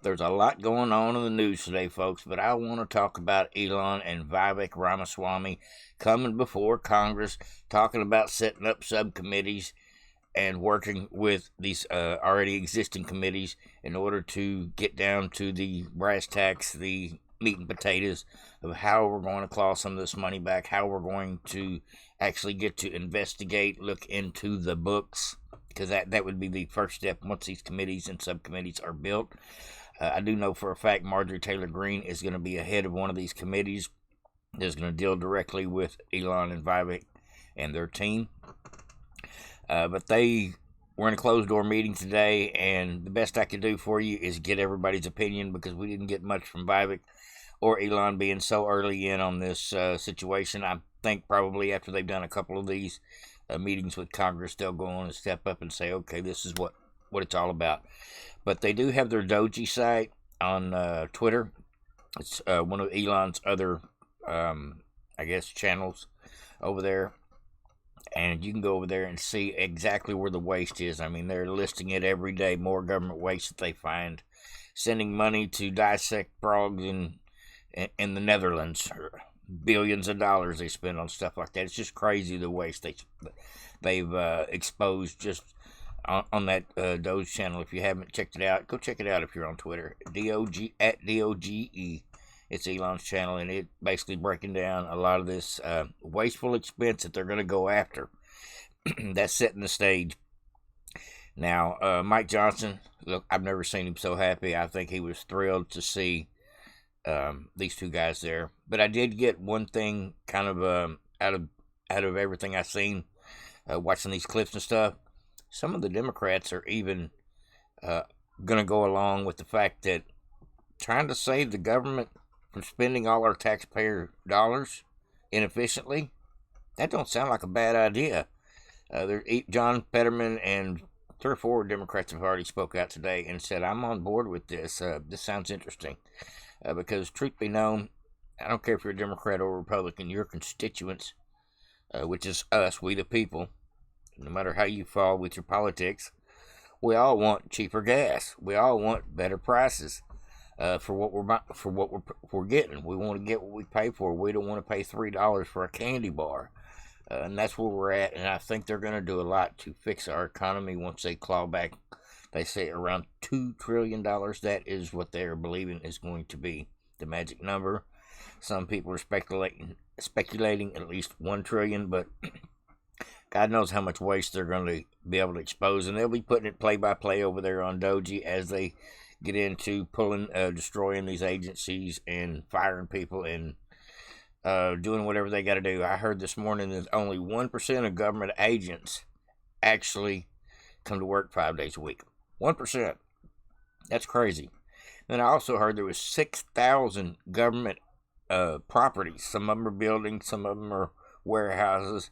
There's a lot going on in the news today, folks, but I want to talk about Elon and Vivek Ramaswamy coming before Congress, talking about setting up subcommittees and working with these already existing committees in order to get down to the brass tacks, the meat and potatoes of how we're going to claw some of this money back, how we're going to actually get to investigate, look into the books, because that would be the first step once these committees and subcommittees are built. I do know for a fact Marjorie Taylor Greene is going to be ahead of one of these committees that's going to deal directly with Elon and Vivek and their team. But they were in a closed-door meeting today, and the best I could do for you is get everybody's opinion because we didn't get much from Vivek or Elon being so early in on this situation. I think probably after they've done a couple of these meetings with Congress, they'll go on and step up and say, okay, this is what it's all about. But they do have their Doji site on Twitter. It's one of Elon's other, channels over there. And you can go over there and see exactly where the waste is. I mean, they're listing it every day, more government waste that they find. Sending money to dissect frogs in the Netherlands. Billions of dollars they spend on stuff like that. It's just crazy the waste they've exposed just on that Doge channel. If you haven't checked it out, go check it out if you're on Twitter. DOG at DOGE. It's Elon's channel, and it basically breaking down a lot of this wasteful expense that they're going to go after. That's setting the stage. Now, Mike Johnson, look, I've never seen him so happy. I think he was thrilled to see these two guys there. But I did get one thing kind of out of everything I've seen, watching these clips and stuff. Some of the Democrats are even going to go along with the fact that trying to save the government from spending all our taxpayer dollars inefficiently, that don't sound like a bad idea. John Fetterman and 3 or 4 Democrats have already spoke out today and said, I'm on board with this. This sounds interesting. Because truth be known, I don't care if you're a Democrat or Republican, your constituents, which is us, we the people, no matter how you fall with your politics, we all want cheaper gas. We all want better prices for what we're getting. We want to get what we pay for. We don't want to pay $3 for a candy bar, and that's where we're at. And I think they're going to do a lot to fix our economy once they claw back. They say around $2 trillion. That is what they are believing is going to be the magic number. Some people are speculating at least $1 trillion, but God knows how much waste they're going to be able to expose, and they'll be putting it play by play over there on Doji as they get into destroying these agencies and firing people and doing whatever they got to do. I heard this morning that only 1% of government agents actually come to work 5 days a week. 1%. That's crazy. Then I also heard there was 6,000 government properties. Some of them are buildings, some of them are warehouses.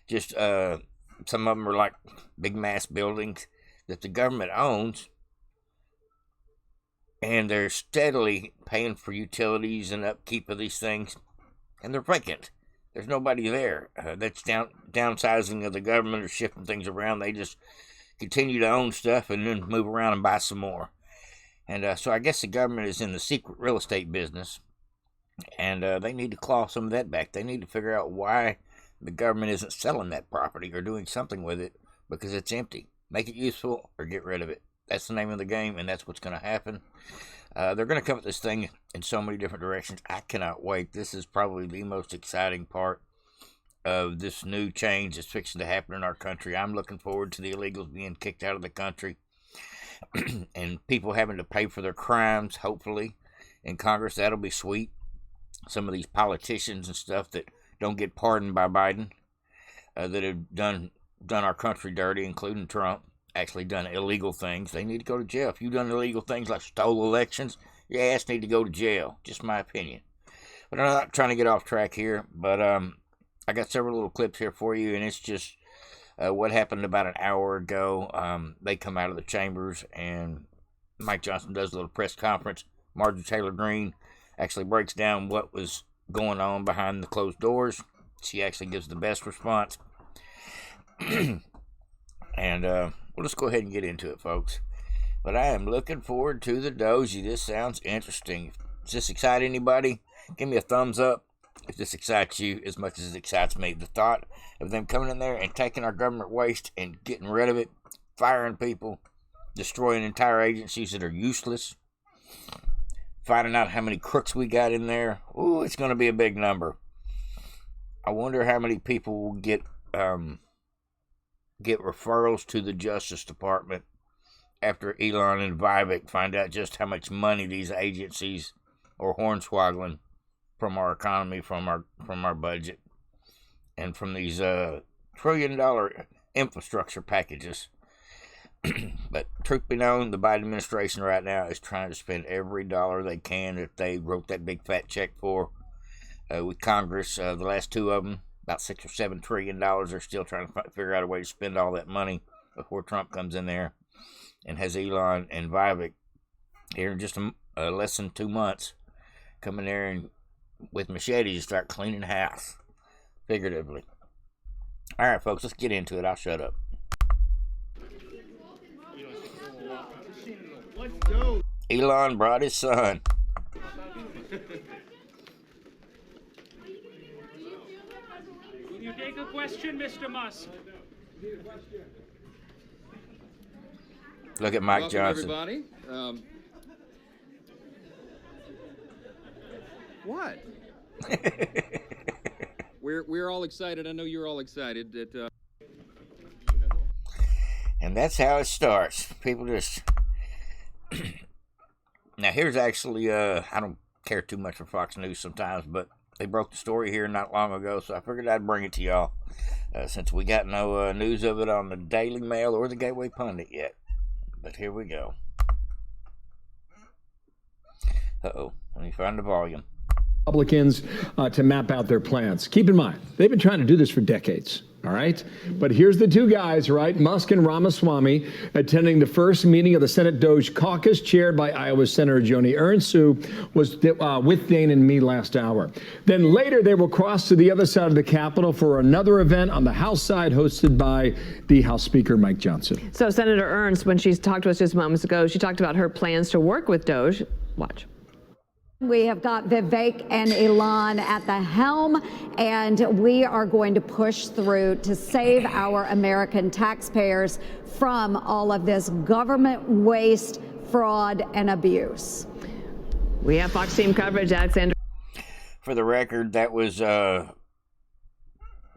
Just some of them are like big mass buildings that the government owns, and they're steadily paying for utilities and upkeep of these things, and they're vacant. There's nobody there. That's downsizing of the government or shifting things around. They just continue to own stuff and then move around and buy some more. And so I guess the government is in the secret real estate business, and they need to claw some of that back. They need to figure out why the government isn't selling that property or doing something with it because it's empty. Make it useful or get rid of it. That's the name of the game, and that's what's going to happen. They're going to come at this thing in so many different directions. I cannot wait. This is probably the most exciting part of this new change that's fixing to happen in our country. I'm looking forward to the illegals being kicked out of the country and people having to pay for their crimes, hopefully, in Congress. That'll be sweet. Some of these politicians and stuff that don't get pardoned by Biden, that have done our country dirty, including Trump, actually done illegal things. They need to go to jail. If you've done illegal things like stole elections, your ass need to go to jail. Just my opinion. But I'm not trying to get off track here, but I got several little clips here for you, and it's just what happened about an hour ago. They come out of the chambers, and Mike Johnson does a little press conference. Marjorie Taylor Greene actually breaks down what was going on behind the closed doors. She actually gives the best response. And we'll just go ahead and get into it, folks. But I am looking forward to the doji. This sounds interesting. Does this excite anybody? Give me a thumbs up if this excites you as much as it excites me. The thought of them coming in there and taking our government waste and getting rid of it, firing people, destroying entire agencies that are useless, finding out how many crooks we got in there. Ooh, it's going to be a big number. I wonder how many people will get referrals to the Justice Department after Elon and Vivek find out just how much money these agencies are hornswoggling from our economy, from our budget, and from these $1 trillion infrastructure packages. But truth be known, the Biden administration right now is trying to spend every dollar they can that they wrote that big fat check for with Congress. The last two of them, about $6 or $7 trillion, they're still trying to figure out a way to spend all that money before Trump comes in there and has Elon and Vivek here in just less than 2 months come in there and with machetes start cleaning house, figuratively. All right, folks, let's get into it. I'll shut up. Elon brought his son. Will you take a question, Mr. Musk? Look at Mike Johnson. Everybody. What? We're all excited. I know you're all excited that. And that's how it starts. People just. Now here's actually I don't care too much for Fox News sometimes, but they broke the story here not long ago, so I figured I'd bring it to y'all since we got no news of it on the Daily Mail or the Gateway Pundit yet. But here we go. Uh-oh, let me find the volume. Republicans to map out their plans. Keep in mind, they've been trying to do this for decades, all right? But here's the two guys, right? Musk and Ramaswamy attending the first meeting of the Senate Doge Caucus chaired by Iowa Senator Joni Ernst, who was with Dane and me last hour. Then later, they will cross to the other side of the Capitol for another event on the House side hosted by the House Speaker, Mike Johnson. So Senator Ernst, when she talked to us just moments ago, she talked about her plans to work with Doge. Watch. We have got Vivek and Elon at the helm, and we are going to push through to save our American taxpayers from all of this government waste, fraud, and abuse. We have Fox team coverage, Alexander. For the record, that was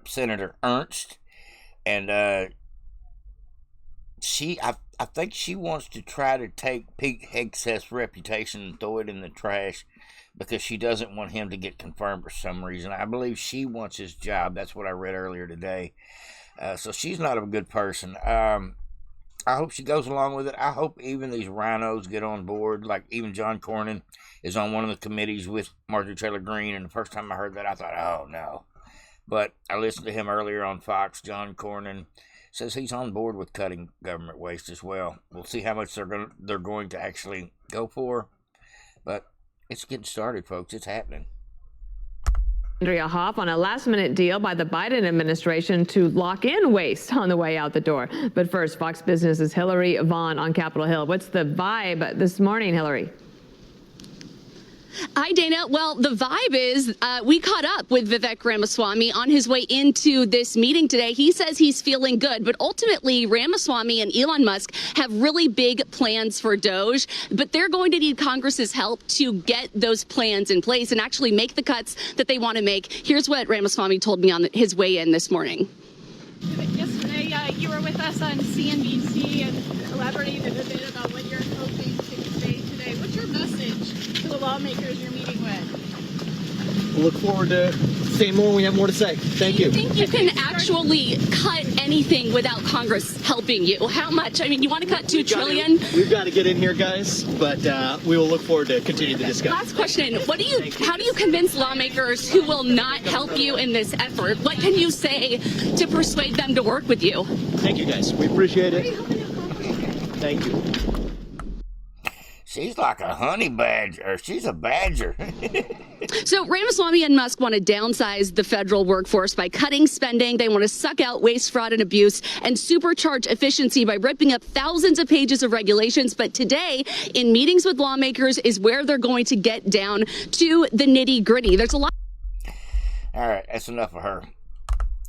Senator Ernst, and I think she wants to try to take Pete Hegseth's reputation and throw it in the trash because she doesn't want him to get confirmed for some reason. I believe she wants his job. That's what I read earlier today. So she's not a good person. I hope she goes along with it. I hope even these rhinos get on board. Like even John Cornyn is on one of the committees with Marjorie Taylor Greene. And the first time I heard that, I thought, oh, no. But I listened to him earlier on Fox. John Cornyn says he's on board with cutting government waste as well. We'll see how much they're going to actually go for. But it's getting started, folks. It's happening. Andrea Hoff on a last-minute deal by the Biden administration to lock in waste on the way out the door. But first, Fox Business's Hillary Vaughn on Capitol Hill. What's the vibe this morning, Hillary? Hi, Dana. Well, the vibe is we caught up with Vivek Ramaswamy on his way into this meeting today. He says he's feeling good, but ultimately Ramaswamy and Elon Musk have really big plans for Doge, but they're going to need Congress's help to get those plans in place and actually make the cuts that they want to make. Here's what Ramaswamy told me on his way in this morning. Yesterday, you were with us on CNBC and elaborated a bit about what you're hoping to say today. What's your message to the lawmakers you're meeting with? We'll look forward to saying more when we have more to say. Thank you. Do you think you can actually cut anything without Congress helping you? How much? I mean, you want to cut $2 trillion? We've got to get in here, guys, but we will look forward to continue the discussion. Last question. How do you convince lawmakers who will not help you in this effort? What can you say to persuade them to work with you? Thank you, guys. We appreciate it. Thank you. She's like a honey badger, or she's a badger. So Ramaswamy and Musk want to downsize the federal workforce by cutting spending. They want to suck out waste, fraud, and abuse and supercharge efficiency by ripping up thousands of pages of regulations. But today, in meetings with lawmakers, is where they're going to get down to the nitty-gritty. There's a lot. All right, that's enough of her.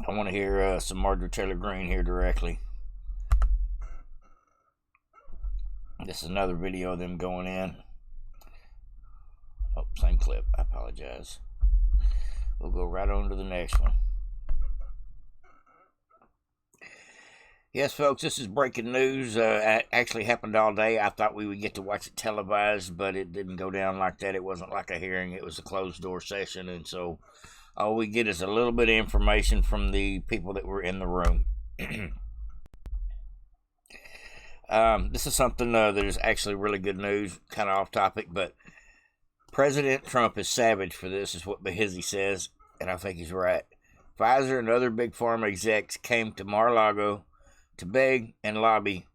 I want to hear some Marjorie Taylor Greene here directly. This is another video of them going in. Oh, same clip. I apologize. We'll go right on to the next one. Yes, folks, this is breaking news. It actually happened all day. I thought we would get to watch it televised, but it didn't go down like that. It wasn't like a hearing. It was a closed-door session, and so all we get is a little bit of information from the people that were in the room. This is something that is actually really good news, kind of off topic, but President Trump is savage for this, is what Behizzy says, and I think he's right. Pfizer and other big pharma execs came to Mar-a-Lago to beg and lobby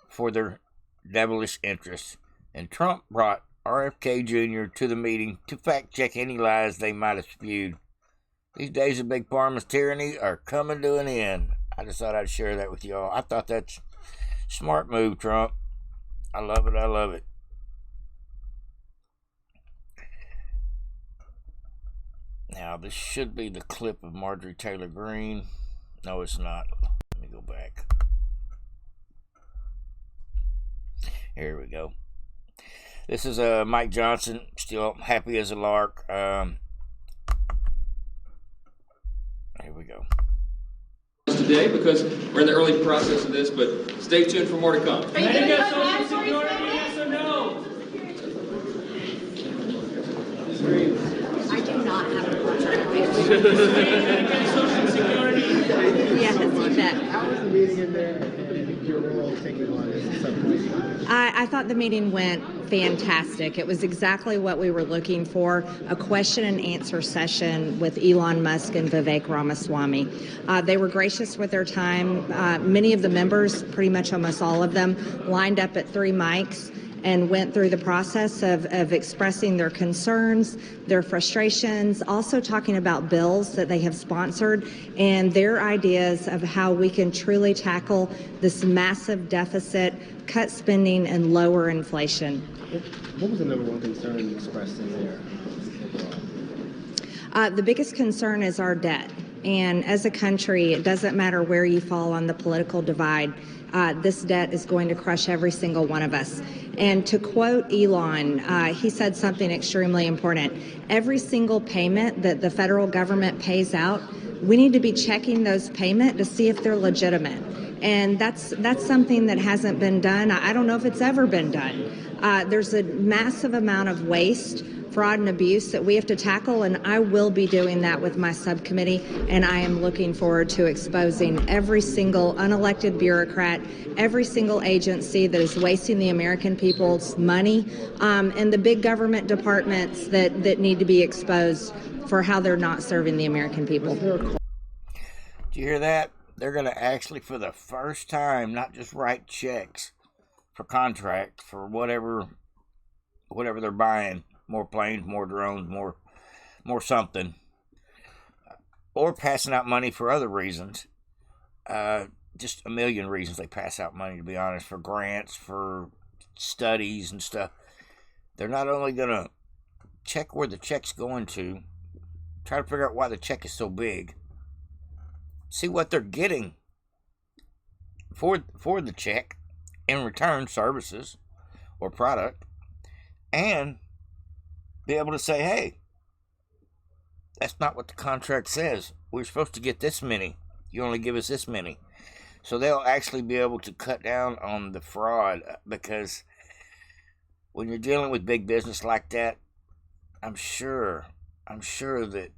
for their devilish interests, and Trump brought RFK Jr. to the meeting to fact-check any lies they might have spewed. These days of big pharma's tyranny are coming to an end. I just thought I'd share that with y'all. I thought that's smart move, Trump. I love it. I love it. Now, this should be the clip of Marjorie Taylor Greene. No, it's not. Let me go back. Here we go. This is Mike Johnson, still happy as a lark. Here we go. Today, because we're in the early process of this, but stay tuned for more to come. Can I get Social Security, yes or no? I do not have a contract. Social Security? Yes, you bet. How was the meeting in there, and your role taking on as a subcommittee? I thought the meeting went fantastic. It was exactly what we were looking for, a question and answer session with Elon Musk and Vivek Ramaswamy. They were gracious with their time. Many of the members, pretty much almost all of them, lined up at 3 mics and went through the process of expressing their concerns, their frustrations, also talking about bills that they have sponsored and their ideas of how we can truly tackle this massive deficit, cut spending, and lower inflation. What was the number one concern expressed in there? The biggest concern is our debt. And as a country, it doesn't matter where you fall on the political divide. This debt is going to crush every single one of us. And to quote Elon, he said something extremely important. Every single payment that the federal government pays out, we need to be checking those payments to see if they're legitimate. And that's something that hasn't been done. I don't know if it's ever been done. There's a massive amount of waste, fraud, and abuse that we have to tackle, and I will be doing that with my subcommittee, and I am looking forward to exposing every single unelected bureaucrat, every single agency that is wasting the American people's money, and the big government departments that need to be exposed for how they're not serving the American people. Did you hear that? They're going to actually, for the first time, not just write checks for contract for whatever they're buying. More planes, more drones, more something. Or passing out money for other reasons. Just a million reasons they pass out money, to be honest, for grants, for studies and stuff. They're not only going to check where the check's going to, try to figure out why the check is so big, see what they're getting for the check in return, services or product, and be able to say, hey, that's not what the contract says. We're supposed to get this many. You only give us this many. So they'll actually be able to cut down on the fraud, because when you're dealing with big business like that, I'm sure that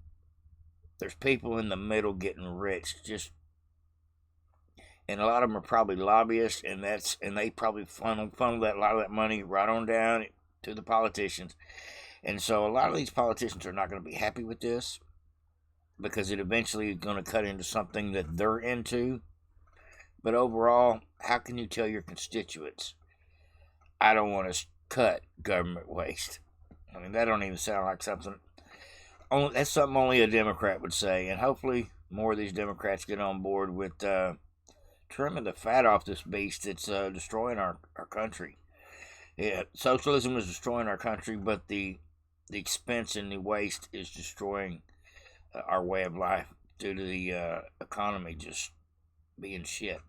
there's people in the middle getting rich, and a lot of them are probably lobbyists, and they probably funnel a lot of that money right on down to the politicians. And so a lot of these politicians are not going to be happy with this, because it eventually is going to cut into something that they're into. But overall, how can you tell your constituents, I don't want to cut government waste. I mean, that don't even sound like something. That's something only a Democrat would say, and hopefully more of these Democrats get on board with trimming the fat off this beast that's destroying our country. Yeah, socialism is destroying our country, but the expense and the waste is destroying our way of life due to the economy just being shit.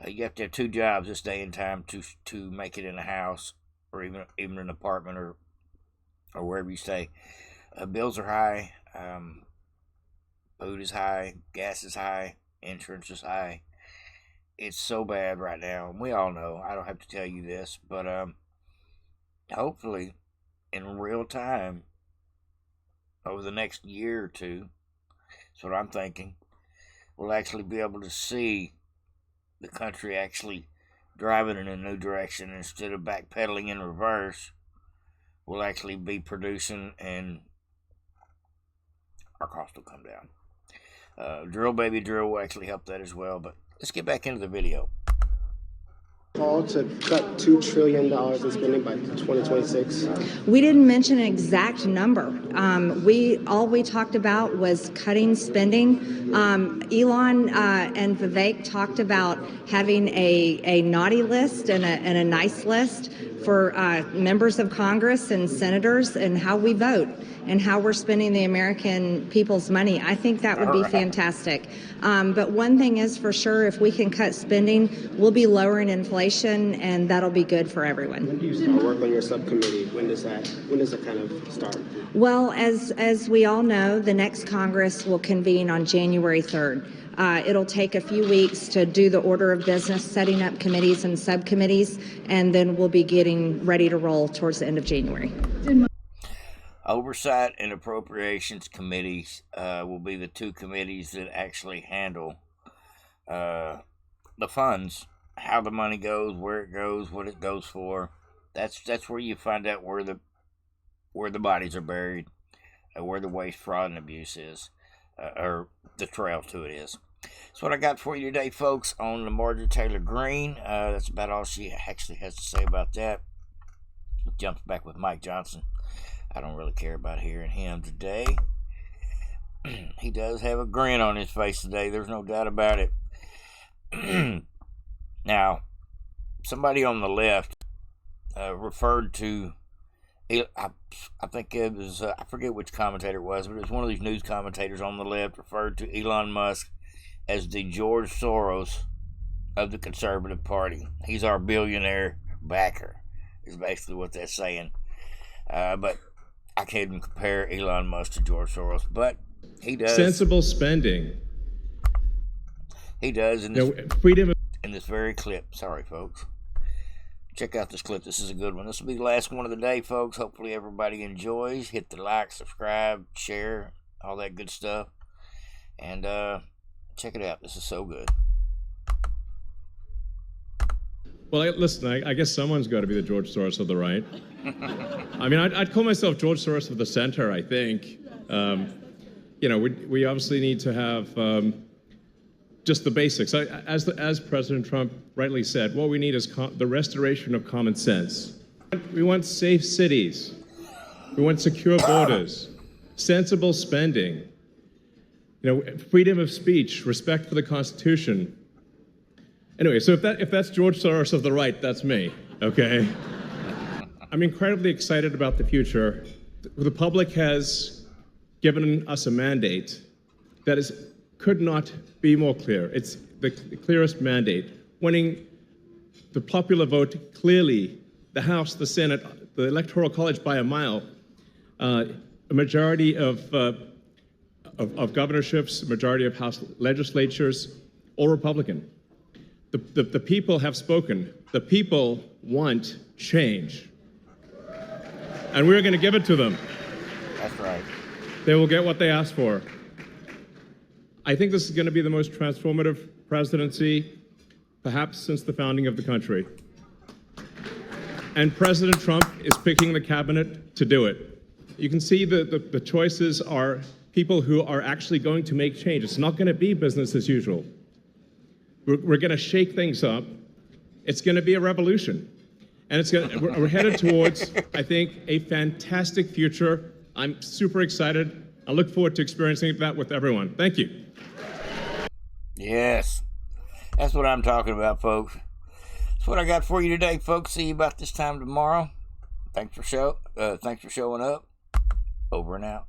You have to have 2 jobs this day and time to make it in a house or even an apartment or wherever you stay. Bills are high, food is high, gas is high, insurance is high. It's so bad right now, and we all know. I don't have to tell you this, but hopefully, in real time, over the next year or 2, that's what I'm thinking, we'll actually be able to see the country actually driving in a new direction instead of backpedaling in reverse. We'll actually be producing, and our cost will come down. Drill Baby Drill will actually help that as well, but let's get back into the video. Call to cut $2 trillion in spending by 2026. We didn't mention an exact number. All we talked about was cutting spending. Elon and Vivek talked about having a naughty list and a nice list for members of Congress and senators and how we vote and how we're spending the American people's money. I think that would be fantastic. But one thing is for sure, if we can cut spending, we'll be lowering inflation, and that'll be good for everyone. When do you start work on your subcommittee? When does that kind of start? Well, as we all know, the next Congress will convene on January 3rd. It'll take a few weeks to do the order of business, setting up committees and subcommittees, and then we'll be getting ready to roll towards the end of January. Oversight and Appropriations Committees will be the 2 committees that actually handle the funds, how the money goes, where it goes, what it goes for. That's where you find out where the bodies are buried, where the waste, fraud, and abuse is, or the trail to it is. That's what I got for you today, folks, on the Marjorie Taylor Greene. That's about all she actually has to say about that. Jumps back with Mike Johnson. I don't really care about hearing him today. He does have a grin on his face today. There's no doubt about it. Now, somebody on the left referred to, I think it was, I forget which commentator it was, but it was one of these news commentators on the left referred to Elon Musk as the George Soros of the Conservative Party. He's our billionaire backer, is basically what they're saying. But I can't even compare Elon Musk to George Soros, but he does. Sensible spending. He does in this, freedom in this very clip. Sorry, folks. Check out this clip. This is a good one. This will be the last one of the day, folks. Hopefully everybody enjoys. Hit the like, subscribe, share, all that good stuff. And check it out. This is so good. Well, listen, I guess someone's got to be the George Soros of the right. I mean, I'd call myself George Soros of the center, I think. We obviously need to have just the basics. As President Trump rightly said, what we need is the restoration of common sense. We want safe cities. We want secure borders, sensible spending, freedom of speech, respect for the Constitution. Anyway, so if that's George Soros of the right, that's me, okay? I'm incredibly excited about the future. The public has given us a mandate that could not be more clear. It's the clearest mandate. Winning the popular vote clearly, the House, the Senate, the Electoral College by a mile, a majority of governorships, a majority of House legislatures, all Republican. The people have spoken. The people want change. And we're going to give it to them. That's right. They will get what they asked for. I think this is going to be the most transformative presidency, perhaps since the founding of the country. And President Trump is picking the cabinet to do it. You can see the choices are people who are actually going to make change. It's not going to be business as usual. We're going to shake things up. It's going to be a revolution. And we're headed towards, I think, a fantastic future. I'm super excited. I look forward to experiencing that with everyone. Thank you. Yes, that's what I'm talking about, folks. That's what I got for you today, folks. See you about this time tomorrow. Thanks for showing up. Over and out.